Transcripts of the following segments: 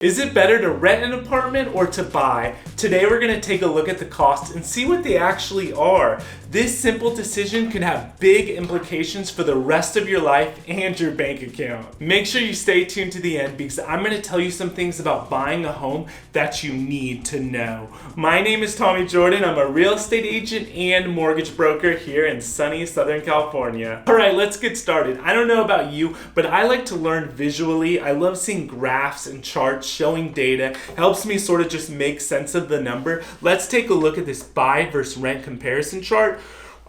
Is it better to rent an apartment or to buy? Today we're going to take a look at the costs and see what they actually are. This simple decision can have big implications for the rest of your life and your bank account. Make sure you stay tuned to the end because I'm going to tell you some things about buying a home that you need to know. My name is Tommy Jordan. I'm a real estate agent and mortgage broker here in sunny Southern California. All right, let's get started. I don't know about you, but I like to learn visually. I love seeing graphs and charts showing data. Helps me sort of just make sense of the number. Let's take a look at this buy versus rent comparison chart.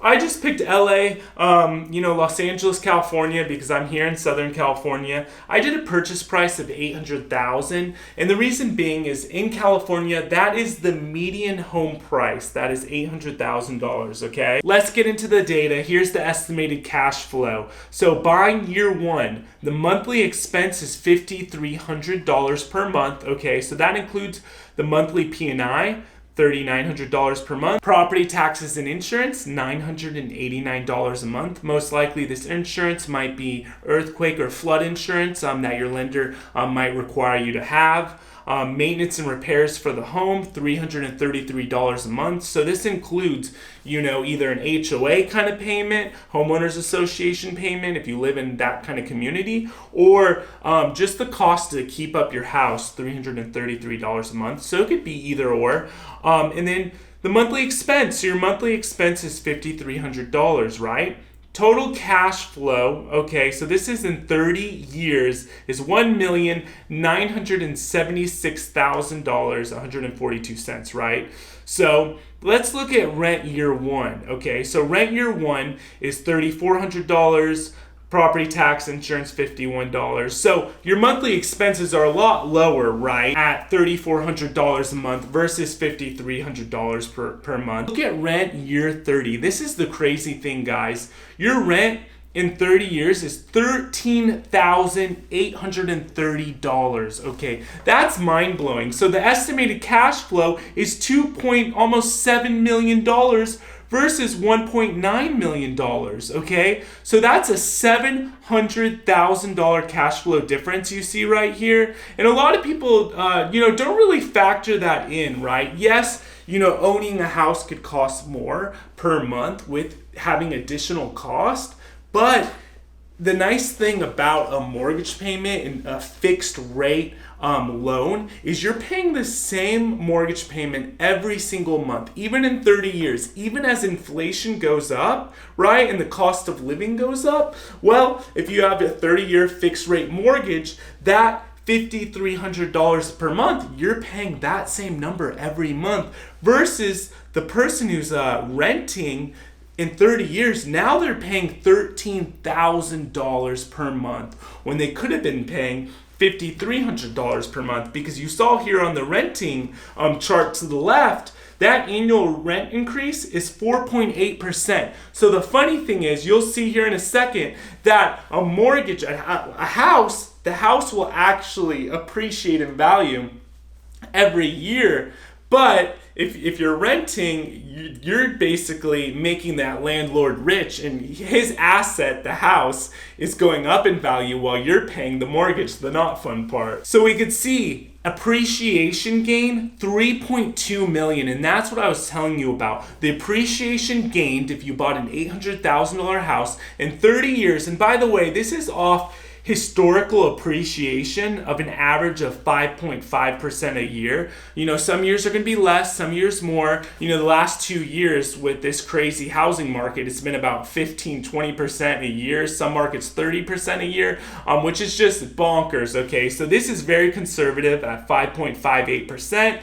I just picked LA, Los Angeles, California, because I'm here in Southern California. I did a purchase price of $800,000, and the reason being is in California, that is the median home price. That is $800,000, okay? Let's get into the data. Here's the estimated cash flow. So buying year one, the monthly expense is $5,300 per month, okay? So that includes the monthly P&I, $3,900 per month. Property taxes and insurance, $989 a month. Most likely this insurance might be earthquake or flood insurance that your lender might require you to have. Maintenance and repairs for the home, $333 a month. So this includes, either an HOA kind of payment, homeowners association payment if you live in that kind of community, or just the cost to keep up your house, $333 a month. So it could be either or. And then the monthly expense. So your monthly expense is $5,300, right? Total cash flow, okay, so this is in 30 years, is $1,976,000, 142 cents, right? So let's look at rent year one, okay? So rent year one is $3,400, property tax insurance $51. So your monthly expenses are a lot lower, right? At $3,400 a month versus $5,300 per month. Look at rent year 30. This is the crazy thing, guys. Your rent in 30 years is $13,830. Okay, that's mind-blowing. So the estimated cash flow is almost $7 million versus $1.9 million, okay? So that's a $700,000 cash flow difference you see right here. And a lot of people, don't really factor that in, right? Yes, owning a house could cost more per month with having additional cost, but the nice thing about a mortgage payment and a fixed rate loan is you're paying the same mortgage payment every single month, even in 30 years, even as inflation goes up, right? And the cost of living goes up. Well, if you have a 30-year fixed rate mortgage, that $5,300 per month, you're paying that same number every month versus the person who's renting in 30 years, now they're paying $13,000 per month when they could have been paying $5,300 per month, because you saw here on the renting chart to the left, that annual rent increase is 4.8%. So the funny thing is, you'll see here in a second that a mortgage, the house will actually appreciate in value every year. But if you're renting, you're basically making that landlord rich, and his asset, the house, is going up in value while you're paying the mortgage, the not fun part. So we could see appreciation gain, $3.2 million, and that's what I was telling you about. The appreciation gained if you bought an $800,000 house in 30 years, and by the way, this is off historical appreciation of an average of 5.5% a year. Some years are going to be less, some years more. The last 2 years with this crazy housing market, it's been about 15-20% a year. Some markets 30% a year, which is just bonkers, okay? So this is very conservative at 5.58%.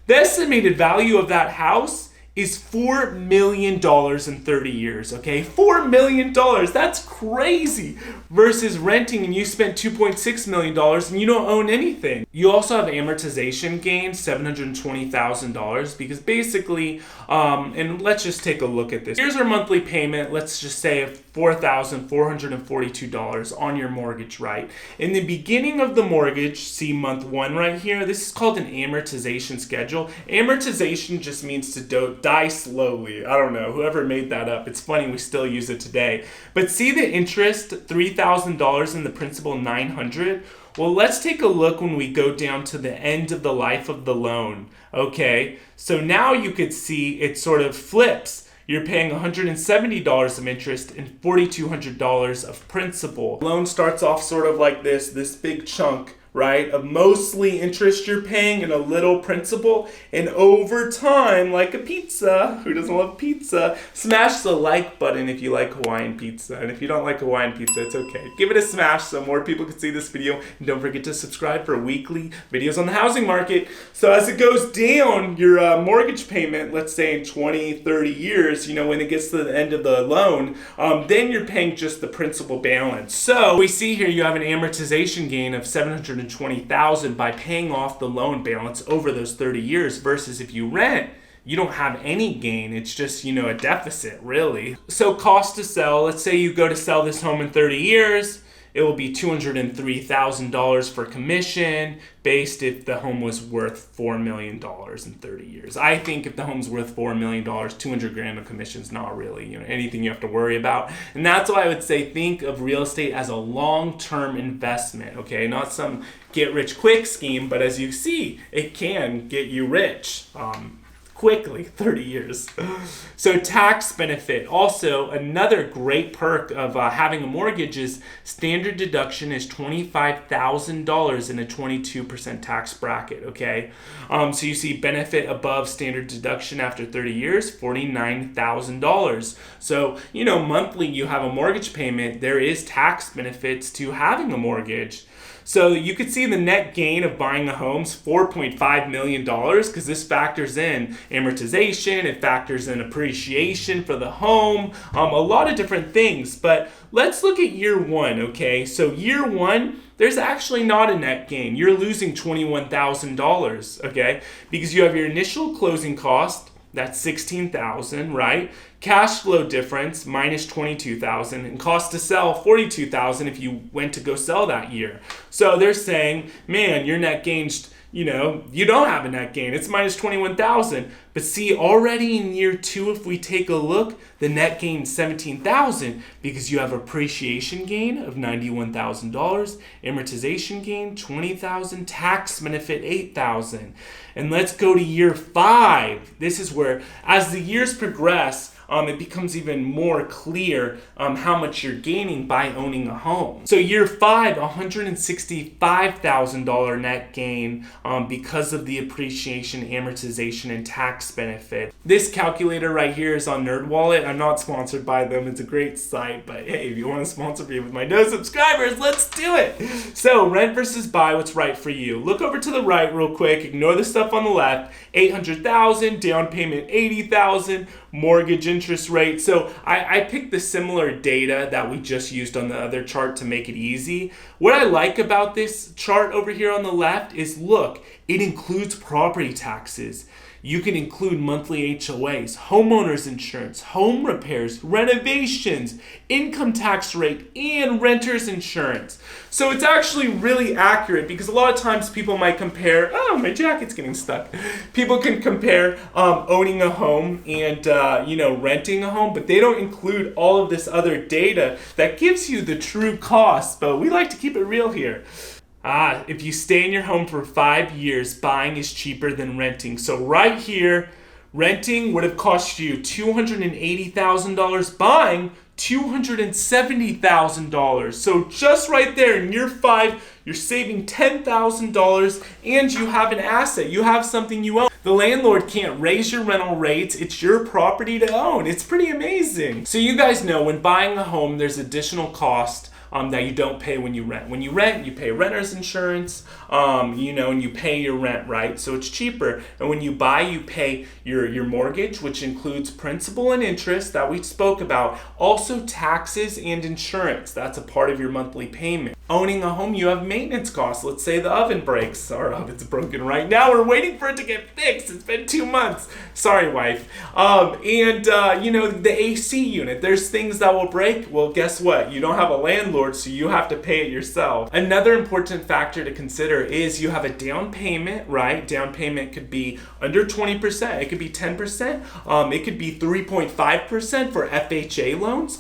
The estimated value of that house is $4 million in 30 years, okay? $4 million, that's crazy. Versus renting and you spent $2.6 million and you don't own anything. You also have amortization gain, $720,000, because basically, and let's just take a look at this. Here's our monthly payment, let's just say $4,442 on your mortgage, right? In the beginning of the mortgage, see month one right here, this is called an amortization schedule. Amortization just means to die slowly. I don't know, whoever made that up. It's funny, we still use it today. But see the interest, $3,000 and the principal $900? Well, let's take a look when we go down to the end of the life of the loan. Okay, so now you could see it sort of flips. You're paying $170 of interest and $4,200 of principal. The loan starts off sort of like this big chunk, right, of mostly interest you're paying and a little principal. And over time, like a pizza, who doesn't love pizza? Smash the like button if you like Hawaiian pizza. And if you don't like Hawaiian pizza, it's okay. Give it a smash so more people can see this video. And don't forget to subscribe for weekly videos on the housing market. So as it goes down, your mortgage payment, let's say in 20, 30 years, when it gets to the end of the loan, then you're paying just the principal balance. So we see here you have an amortization gain of $720,000 by paying off the loan balance over those 30 years versus if you rent, you don't have any gain. It's just, a deficit, really. So cost to sell, let's say you go to sell this home in 30 years, it will be $203,000 for commission based if the home was worth $4 million in 30 years. I think if the home's worth $4 million, 200 grand of commission is not really anything you have to worry about. And that's why I would say think of real estate as a long-term investment, okay? Not some get-rich-quick scheme, but as you see, it can get you rich. Quickly, 30 years. So tax benefit. Also, another great perk of having a mortgage is standard deduction is $25,000 in a 22% tax bracket, okay? So you see benefit above standard deduction after 30 years, $49,000. So, monthly you have a mortgage payment, there is tax benefits to having a mortgage. So you could see the net gain of buying a home is $4.5 million because this factors in amortization, it factors in appreciation for the home, a lot of different things. But let's look at year one, okay? So year one, there's actually not a net gain. You're losing $21,000, okay? Because you have your initial closing cost, that's $16,000, right? Cash flow difference minus $22,000 and cost to sell $42,000 if you went to go sell that year. So they're saying, man, your net gain's, you don't have a net gain. It's minus $21,000. But see, already in year two, if we take a look, the net gain is $17,000 because you have appreciation gain of $91,000, amortization gain $20,000, tax benefit $8,000. And let's go to year 5. This is where, as the years progress, it becomes even more clear how much you're gaining by owning a home. So year 5, $165,000 net gain because of the appreciation, amortization, and tax benefit. This calculator right here is on NerdWallet. I'm not sponsored by them. It's a great site, but hey, if you want to sponsor me with my no subscribers, let's do it. So rent versus buy, what's right for you? Look over to the right real quick. Ignore the stuff on the left. $800,000, down payment $80,000, mortgage interest rate. So I picked the similar data that we just used on the other chart to make it easy. What I like about this chart over here on the left is, look, it includes property taxes. You can include monthly HOAs, homeowners insurance, home repairs, renovations, income tax rate, and renter's insurance. So it's actually really accurate because a lot of times people might compare, oh, my jacket's getting stuck. People can compare owning a home and renting a home, but they don't include all of this other data that gives you the true cost. But we like to keep it real here. If you stay in your home for 5 years, buying is cheaper than renting. So right here, renting would have cost you $280,000, buying $270,000. So just right there in year 5, you're saving $10,000 and you have an asset. You have something you own. The landlord can't raise your rental rates. It's your property to own. It's pretty amazing. So you guys know when buying a home, there's additional cost that you don't pay when you rent. When you rent, you pay renter's insurance, and you pay your rent, right? So it's cheaper. And when you buy, you pay your mortgage, which includes principal and interest that we spoke about. Also taxes and insurance. That's a part of your monthly payment. Owning a home, you have maintenance costs. Let's say the oven breaks. Our oven's broken right now. We're waiting for it to get fixed. It's been 2 months. Sorry, wife. The AC unit. There's things that will break. Well, guess what? You don't have a landlord, so you have to pay it yourself. Another important factor to consider is you have a down payment, right? Down payment could be under 20%. It could be 10%. It could be 3.5% for FHA loans.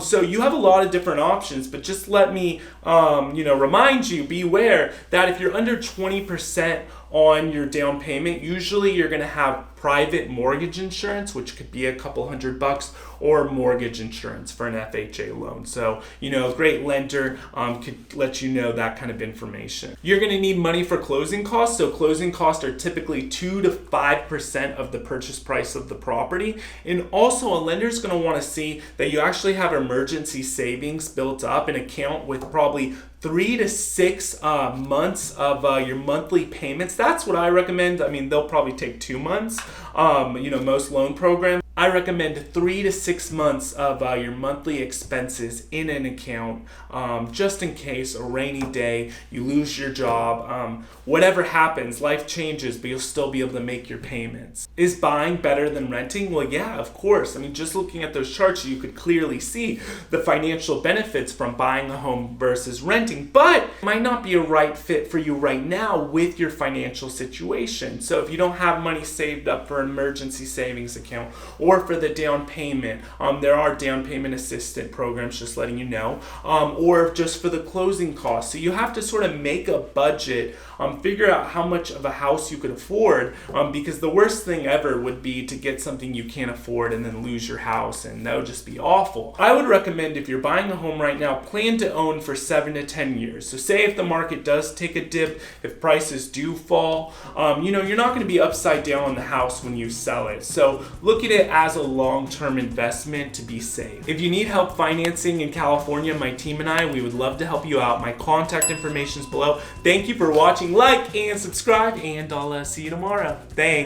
So you have a lot of different options, but just let me remind you, beware that if you're under 20% on your down payment, usually you're going to have private mortgage insurance, which could be a couple $100, or mortgage insurance for an FHA loan. So, a great lender could let you know that kind of information. You're going to need money for closing costs. So closing costs are typically 2 to 5% of the purchase price of the property. And also a lender is going to want to see that you actually have emergency savings built up, an account with probably 3 to 6 months of your monthly payments. That's what I recommend. I mean, they'll probably take 2 months. Most loan programs. I recommend 3 to 6 months of your monthly expenses in an account, just in case a rainy day, you lose your job, whatever happens, life changes, but you'll still be able to make your payments. Is buying better than renting? Well, yeah, of course. I mean, just looking at those charts, you could clearly see the financial benefits from buying a home versus renting, but it might not be a right fit for you right now with your financial situation. So if you don't have money saved up for an emergency savings account, or for the down payment, there are down payment assistant programs, just letting you know, or just for the closing costs. So you have to sort of make a budget, figure out how much of a house you could afford, because the worst thing ever would be to get something you can't afford and then lose your house, and that would just be awful. I would recommend, if you're buying a home right now, plan to own for 7 to 10 years. So say if the market does take a dip, if prices do fall, you're not going to be upside down on the house when you sell it. So look at it as a long-term investment to be safe. If you need help financing in California, my team and I, we would love to help you out. My contact information is below. Thank you for watching. Like and subscribe, and I'll see you tomorrow. Thanks.